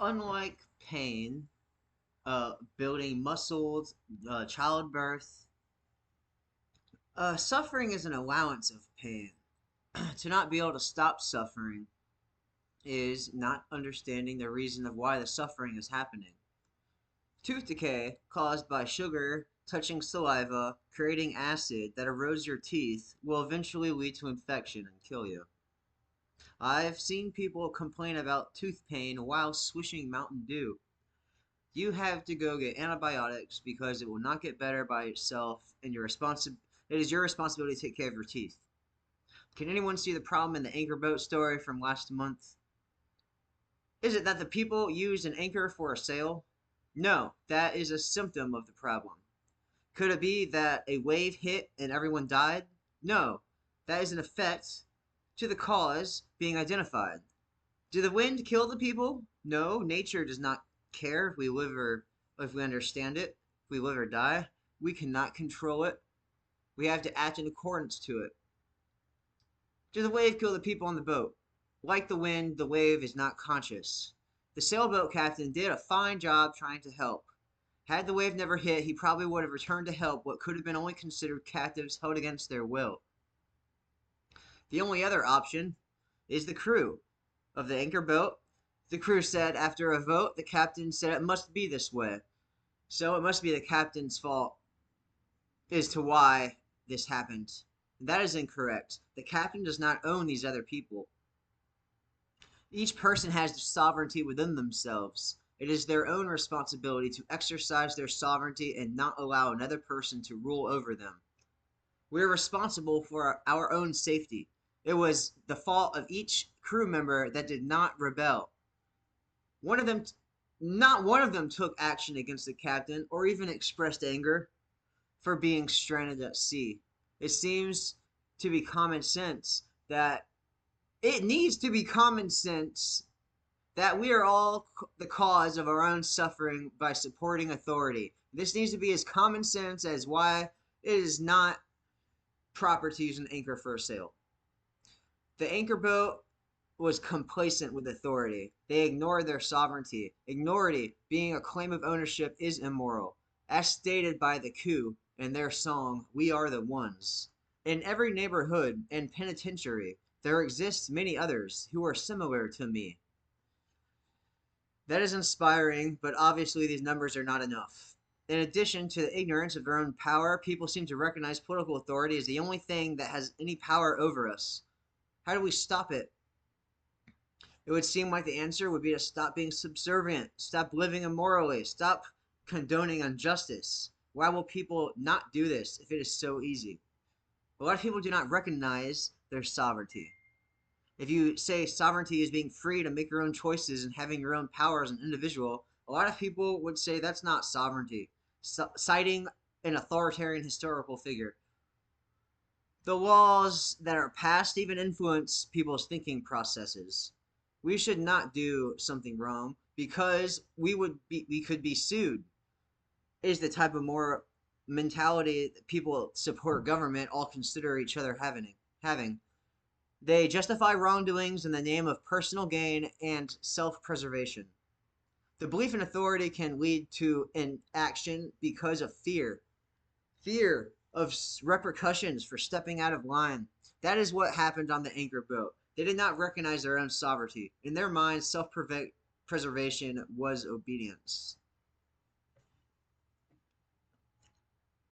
Unlike pain, building muscles, childbirth, suffering is an allowance of pain. To not be able to stop suffering is not understanding the reason of why the suffering is happening. Tooth decay, caused by sugar touching saliva, creating acid that erodes your teeth, will eventually lead to infection and kill you. I've seen people complain about tooth pain while swishing Mountain Dew. You have to go get antibiotics because it will not get better by itself, and it is your responsibility to take care of your teeth. Can anyone see the problem in the anchor boat story from last month? Is it that the people used an anchor for a sail? No, that is a symptom of the problem. Could it be that a wave hit and everyone died? No, that is an effect to the cause being identified. Did the wind kill the people? No, nature does not care if we live or if we understand it, if we live or die. We cannot control it. We have to act in accordance to it. Did the wave kill the people on the boat? Like the wind, the wave is not conscious. The sailboat captain did a fine job trying to help. Had the wave never hit, he probably would have returned to help what could have been only considered captives held against their will. The only other option is the crew of the anchor boat. The crew said after a vote, the captain said it must be this way. So it must be the captain's fault as to why this happened. That is incorrect. The captain does not own these other people. Each person has sovereignty within themselves. It is their own responsibility to exercise their sovereignty and not allow another person to rule over them. We are responsible for our own safety. It was the fault of each crew member that did not rebel. One of them, not one of them took action against the captain or even expressed anger for being stranded at sea. It seems to be common sense that it needs to be common sense that we are all the cause of our own suffering by supporting authority. This needs to be as common sense as why it is not proper to use an anchor for a sail. The anchor boat was complacent with authority. They ignored their sovereignty. Ignority, being a claim of ownership, is immoral, as stated by the Coup in their song, We Are the Ones. In every neighborhood and penitentiary, there exists many others who are similar to me. That is inspiring, but obviously these numbers are not enough. In addition to the ignorance of their own power, people seem to recognize political authority as the only thing that has any power over us. How do we stop it? It would seem like the answer would be to stop being subservient, stop living immorally, stop condoning injustice. Why will people not do this if it is so easy? A lot of people do not recognize their sovereignty. If you say sovereignty is being free to make your own choices and having your own power as an individual, a lot of people would say that's not sovereignty, citing an authoritarian historical figure. The laws that are passed even influence people's thinking processes. We should not do something wrong because we could be sued. Is the type of more mentality that people support government all consider each other having. They justify wrongdoings in the name of personal gain and self-preservation. The belief in authority can lead to inaction because of fear of repercussions for stepping out of line. That is what happened on the anchor boat. They did not recognize their own sovereignty. In their minds, self-preservation was obedience.